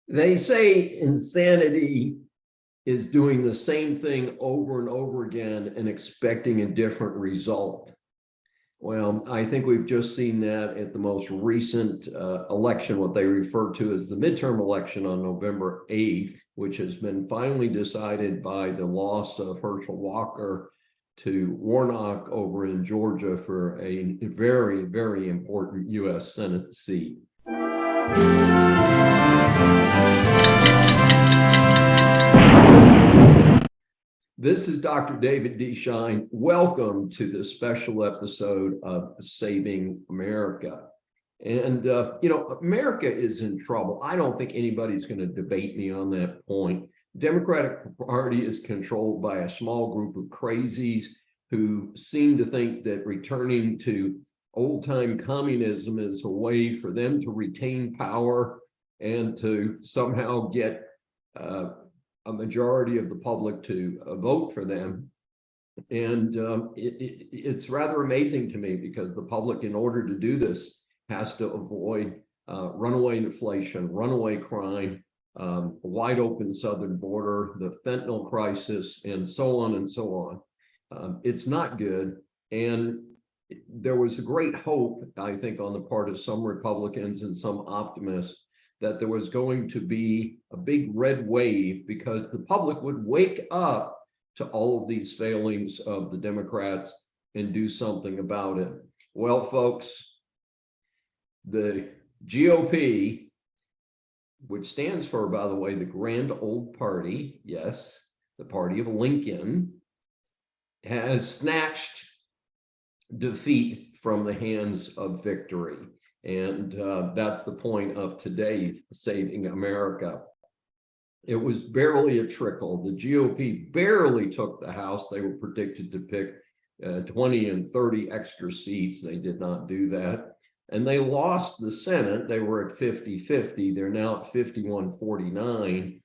They say insanity is doing the same thing over and over again and expecting a different result. Well, I think we've just seen that at the most recent election, what they refer to as the midterm election on November 8th, which has been finally decided by the loss of Herschel Walker to Warnock over in Georgia for a very, very important U.S. Senate seat. This is Dr. David D. Shine. Welcome to this special episode of Saving America. And, America is in trouble. I don't think anybody's going to debate me on that point. The Democratic Party is controlled by a small group of crazies who seem to think that returning to old-time communism is a way for them to retain power and to somehow get a majority of the public to vote for them. And it's rather amazing to me because the public, in order to do this, has to avoid runaway inflation, runaway crime, wide open southern border, the fentanyl crisis, and so on and so on. It's not good. And there was a great hope, I think, on the part of some Republicans and some optimists that there was going to be a big red wave because the public would wake up to all of these failings of the Democrats and do something about it. Well, folks, the GOP, which stands for, by the way, the Grand Old Party, yes, the party of Lincoln, has snatched defeat from the hands of victory. And that's the point of today's Saving America. It was barely a trickle. The GOP barely took the House. They were predicted to pick 20 and 30 extra seats. They did not do that. And they lost the Senate. They were at 50-50. They're now at 51-49,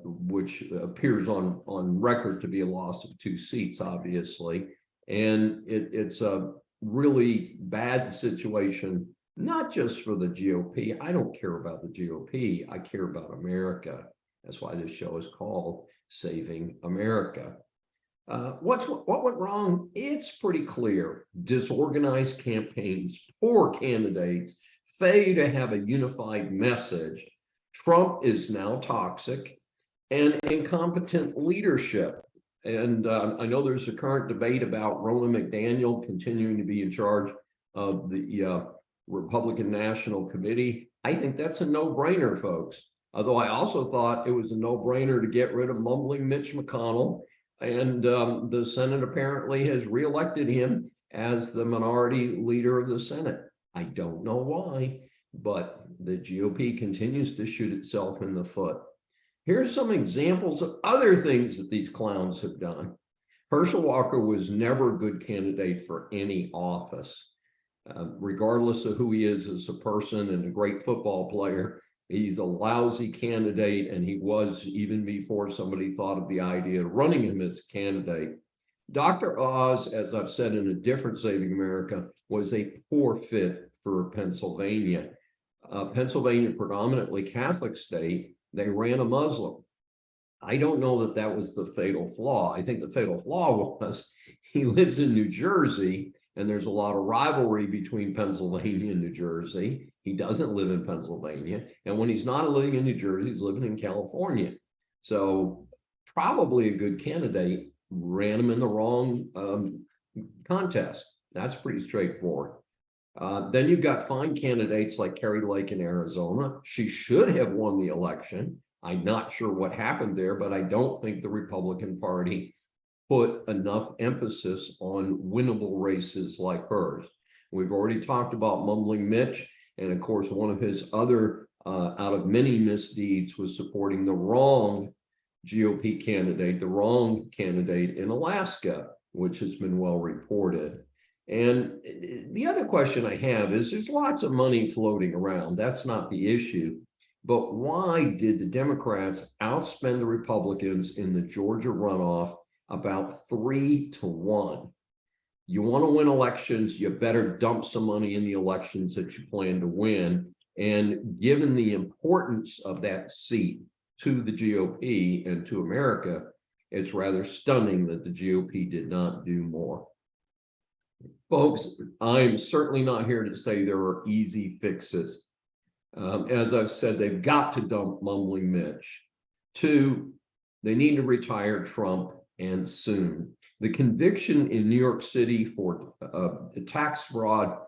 which appears on record to be a loss of 2 seats, obviously. And it's a really bad situation, not just for the GOP. I don't care about the GOP. I care about America. That's why this show is called Saving America. What went wrong? It's pretty clear. Disorganized campaigns, poor candidates, failure to have a unified message. Trump is now toxic, and incompetent leadership. And I know there's a current debate about Ronna McDaniel continuing to be in charge of the Republican National Committee. I think that's a no-brainer, folks. Although I also thought it was a no-brainer to get rid of mumbling Mitch McConnell. And the Senate apparently has reelected him as the minority leader of the Senate. I don't know why, but the GOP continues to shoot itself in the foot. Here's some examples of other things that these clowns have done. Herschel Walker was never a good candidate for any office. Regardless of who he is as a person and a great football player, he's a lousy candidate, and he was even before somebody thought of the idea of running him as a candidate. Dr. Oz, as I've said in a different Saving America, was a poor fit for Pennsylvania. Pennsylvania, predominantly Catholic state, they ran a Muslim. I don't know that that was the fatal flaw. I think the fatal flaw was he lives in New Jersey, and there's a lot of rivalry between Pennsylvania and New Jersey. He doesn't live in Pennsylvania. And when he's not living in New Jersey, he's living in California. So probably a good candidate, ran him in the wrong contest. That's pretty straightforward. Then you've got fine candidates like Carrie Lake in Arizona. She should have won the election. I'm not sure what happened there, but I don't think the Republican Party put enough emphasis on winnable races like hers. We've already talked about mumbling Mitch, and of course, one of his other, out of many misdeeds, was supporting the wrong GOP candidate, the wrong candidate in Alaska, which has been well reported. And the other question I have is there's lots of money floating around. That's not the issue. But why did the Democrats outspend the Republicans in the Georgia runoff about 3-1? You want to win elections, you better dump some money in the elections that you plan to win. And given the importance of that seat to the GOP and to America, it's rather stunning that the GOP did not do more. Folks, I'm certainly not here to say there are easy fixes. As I've said, they've got to dump mumbling Mitch. 2, they need to retire Trump, and soon. The conviction in New York City for tax fraud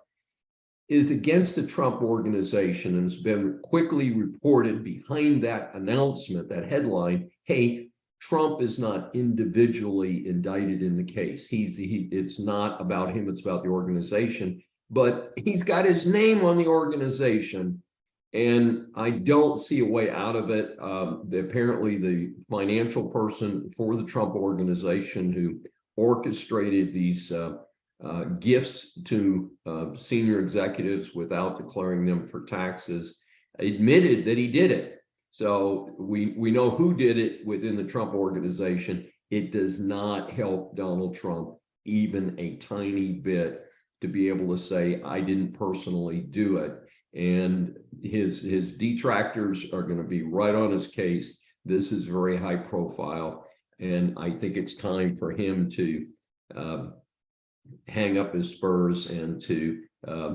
is against the Trump organization, and has been quickly reported behind that announcement, that headline, hey, Trump is not individually indicted in the case. It's not about him, it's about the organization, but he's got his name on the organization. And I don't see a way out of it. Apparently, the financial person for the Trump organization who orchestrated these gifts to senior executives without declaring them for taxes admitted that he did it. So we know who did it within the Trump organization. It does not help Donald Trump even a tiny bit to be able to say, I didn't personally do it. And his detractors are going to be right on his case. This is very high profile. And I think it's time for him to hang up his spurs and to,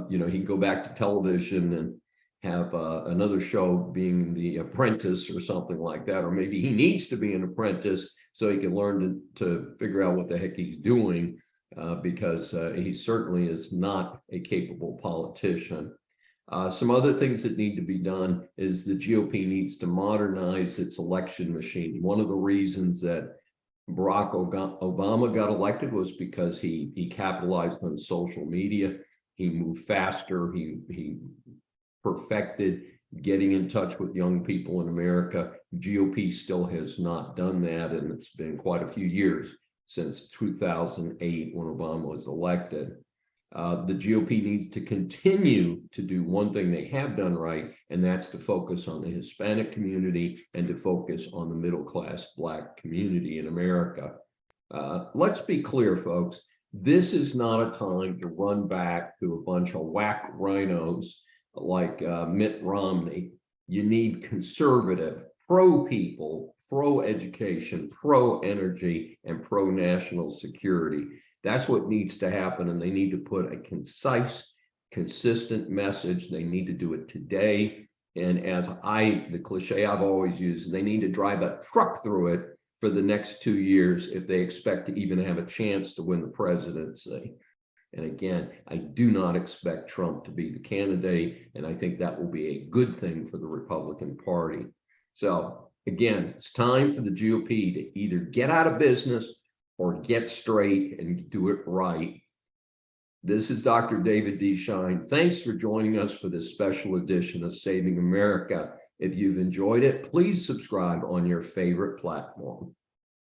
he can go back to television and have another show being The Apprentice or something like that. Or maybe he needs to be an apprentice so he can learn to figure out what the heck he's doing, because he certainly is not a capable politician. Some other things that need to be done is the GOP needs to modernize its election machine. One of the reasons that Barack Obama got elected was because he capitalized on social media. He moved faster. He perfected getting in touch with young people in America. GOP still has not done that, and it's been quite a few years since 2008 when Obama was elected. The GOP needs to continue to do one thing they have done right, and that's to focus on the Hispanic community and to focus on the middle-class Black community in America. Let's be clear, folks. This is not a time to run back to a bunch of whack rhinos like Mitt Romney. You need conservative, pro-people, pro-education, pro-energy, and pro-national security. That's what needs to happen, and they need to put a concise, consistent message. They need to do it today. And as the cliche I've always used, they need to drive a truck through it for the next 2 years if they expect to even have a chance to win the presidency. And again, I do not expect Trump to be the candidate, and I think that will be a good thing for the Republican Party. So again, it's time for the GOP to either get out of business or get straight and do it right. This is Dr. David D. Shine. Thanks for joining us for this special edition of Saving America. If you've enjoyed it, please subscribe on your favorite platform.